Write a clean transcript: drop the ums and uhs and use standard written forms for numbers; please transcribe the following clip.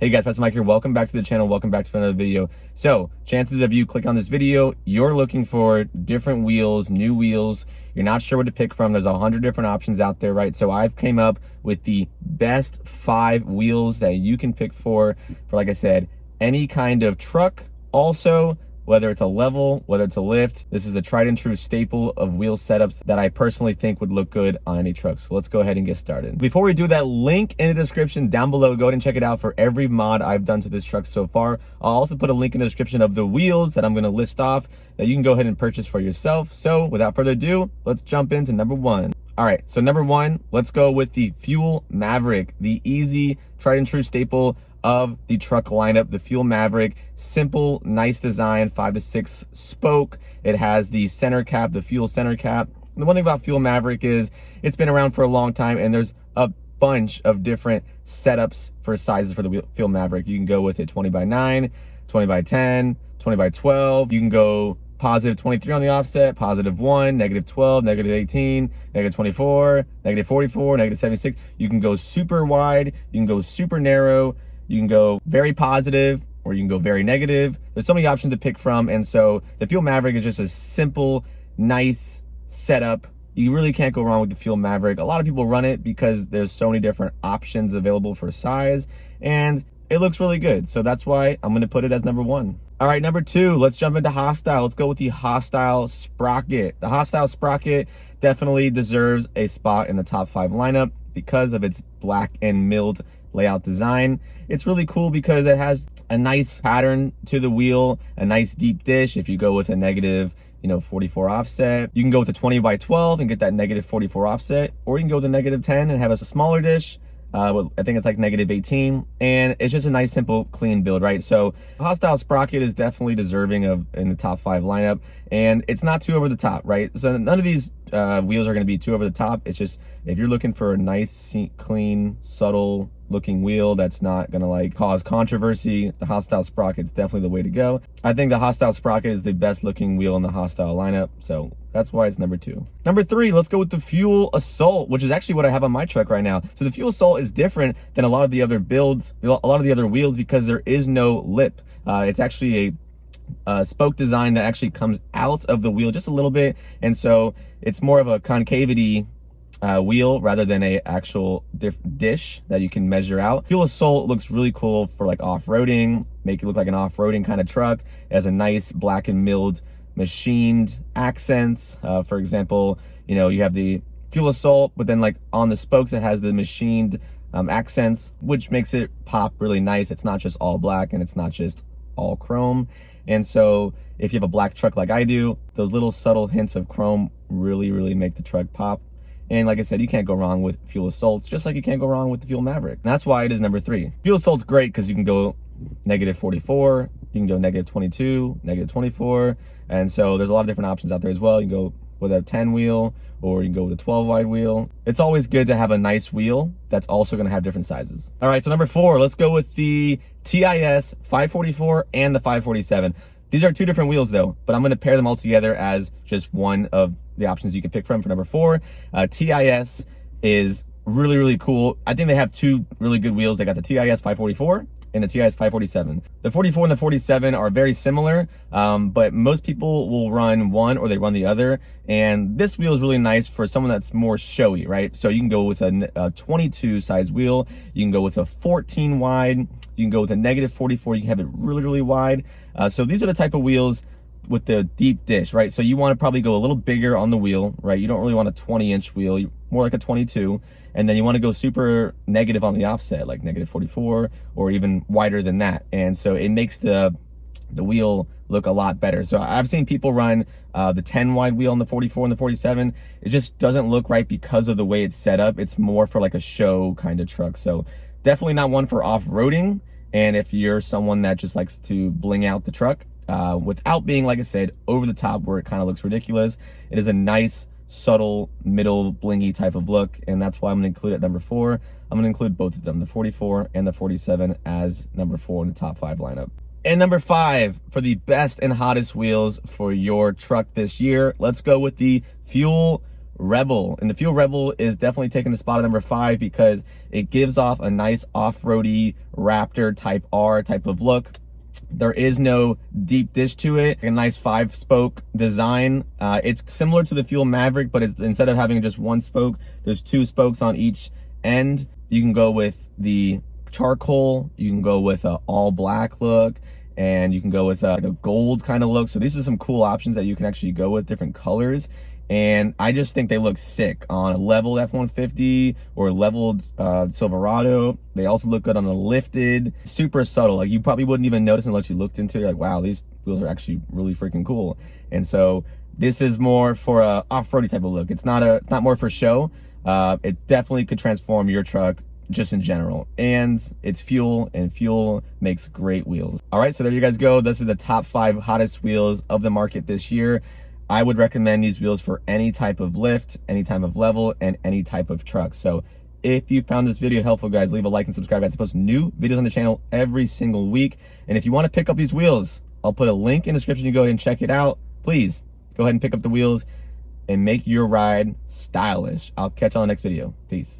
Hey guys, Pastor Mike here. Welcome back to the channel. Welcome back to another video. So, chances of you click on this video, you're looking for different wheels, new wheels. You're not sure what to pick from. There's 100 different options out there, right? So I've came up with the best 5 wheels that you can pick for, like I said, any kind of truck. Also, whether it's a level, whether it's a lift, this is a tried and true staple of wheel setups that I personally think would look good on any truck. So let's go ahead and get started. Before we do that, link in the description down below. Go ahead and check it out for every mod I've done to this truck so far. I'll also put a link in the description of the wheels that I'm gonna list off that you can go ahead and purchase for yourself. So without further ado, let's jump into number 1. All right, so number 1, let's go with the Fuel Maverick, the easy, tried and true staple of the truck lineup. The Fuel Maverick, simple, nice design, 5 to 6 spoke. It has the center cap, the fuel center cap. And the one thing about Fuel Maverick is it's been around for a long time, and there's a bunch of different setups for sizes for the Fuel Maverick. You can go with it 20 by 9, 20 by 10, 20 by 12. You can go positive 23 on the offset, positive 1, negative 12, negative 18, negative 24, negative 44, negative 76. You can go super wide, you can go super narrow, you can go very positive, or you can go very negative. There's so many options to pick from, and so the Fuel Maverick is just a simple, nice setup. You really can't go wrong with the Fuel Maverick. A lot of people run it because there's so many different options available for size, and it looks really good. So that's why I'm gonna put it as number 1. All right, number 2, let's jump into Hostile. Let's go with the Hostile Sprocket. The Hostile Sprocket definitely deserves a spot in the top 5 lineup because of its black and milled layout design. It's really cool because it has a nice pattern to the wheel, a nice deep dish. If you go with a negative 44 offset, you can go with a 20 by 12 and get that negative 44 offset, or you can go with a negative 10 and have a smaller dish. I think it's like negative 18, and it's just a nice, simple, clean build, right? So Hostile Sprocket is definitely deserving of in the top 5 lineup, and it's not too over the top, right? So none of these wheels are going to be too over the top. It's just if you're looking for a nice, clean, subtle looking wheel that's not going to like cause controversy, the Hostile Sprocket is definitely the way to go. I think the Hostile Sprocket is the best looking wheel in the Hostile lineup, so that's why it's number 2. Number 3, let's go with the Fuel Assault, which is actually what I have on my truck right now. So the Fuel Assault is different than a lot of the other builds, a lot of the other wheels, because there is no lip. It's actually a spoke design that actually comes out of the wheel just a little bit, and so it's more of a concavity wheel rather than a actual dish that you can measure out. Fuel Assault looks really cool for like off-roading, make it look like an off-roading kind of truck. It has a nice black and milled machined accents. For example, you have the Fuel Assault, but then like on the spokes it has the machined accents, which makes it pop really nice. It's not just all black and it's not just all chrome. And so if you have a black truck like I do, those little subtle hints of chrome really make the truck pop. And like I said, you can't go wrong with Fuel Assaults, just like you can't go wrong with the Fuel Maverick. And that's why it is number 3. Fuel Assault's great because you can go negative 44, you can go negative 22, negative 24. And so there's a lot of different options out there as well. You can go with a 10 wheel, or you can go with a 12 wide wheel. It's always good to have a nice wheel that's also gonna have different sizes. All right, so number 4, let's go with the TIS 544 and the 547. These are 2 different wheels though, but I'm gonna pair them all together as just one of the options you can pick from for number 4. TIS is really cool. I think they have 2 really good wheels. They got the TIS 544 and the TIS 547. The 44 and the 47 are very similar, but most people will run one or they run the other. And this wheel is really nice for someone that's more showy, right? So you can go with a 22 size wheel. You can go with a 14 wide. You can go with a negative 44. You can have it really wide. So these are the type of wheels with the deep dish, right? So you want to probably go a little bigger on the wheel, right? You don't really want a 20-inch wheel, more like a 22. And then you want to go super negative on the offset, like negative 44 or even wider than that. And so it makes the wheel look a lot better. So I've seen people run the 10 wide wheel on the 44 and the 47. It just doesn't look right because of the way it's set up. It's more for like a show kind of truck. So definitely not one for off-roading. And if you're someone that just likes to bling out the truck without being, like I said, over the top where it kind of looks ridiculous, it is a nice, subtle, middle, blingy type of look, and that's why I'm gonna include it at number 4. I'm gonna include both of them, the 44 and the 47, as number 4 in the top 5 lineup. And number 5, for the best and hottest wheels for your truck this year, let's go with the Fuel Rebel. And the Fuel Rebel is definitely taking the spot at number 5 because it gives off a nice off-roady Raptor Type R type of look. There is no deep dish to it. A nice 5-spoke design. It's similar to the Fuel Maverick, but it's, instead of having just 1 spoke, there's 2 spokes on each end. You can go with the charcoal, you can go with a all black look, and you can go with like a gold kind of look. So these are some cool options that you can actually go with, different colors. And I just think they look sick on a leveled F150 or leveled Silverado. They also look good on a lifted, super subtle. Like you probably wouldn't even notice unless you looked into it. Like, wow, these wheels are actually really freaking cool. And so this is more for a off-roady type of look. It's not more for show. It definitely could transform your truck just in general. And it's fuel, and fuel makes great wheels. All right, so there you guys go. This is the top 5 hottest wheels of the market this year. I would recommend these wheels for any type of lift, any type of level, and any type of truck. So if you found this video helpful, guys, leave a like and subscribe. I post new videos on the channel every single week. And if you want to pick up these wheels, I'll put a link in the description. You go ahead and check it out. Please go ahead and pick up the wheels and make your ride stylish. I'll catch you on the next video. Peace.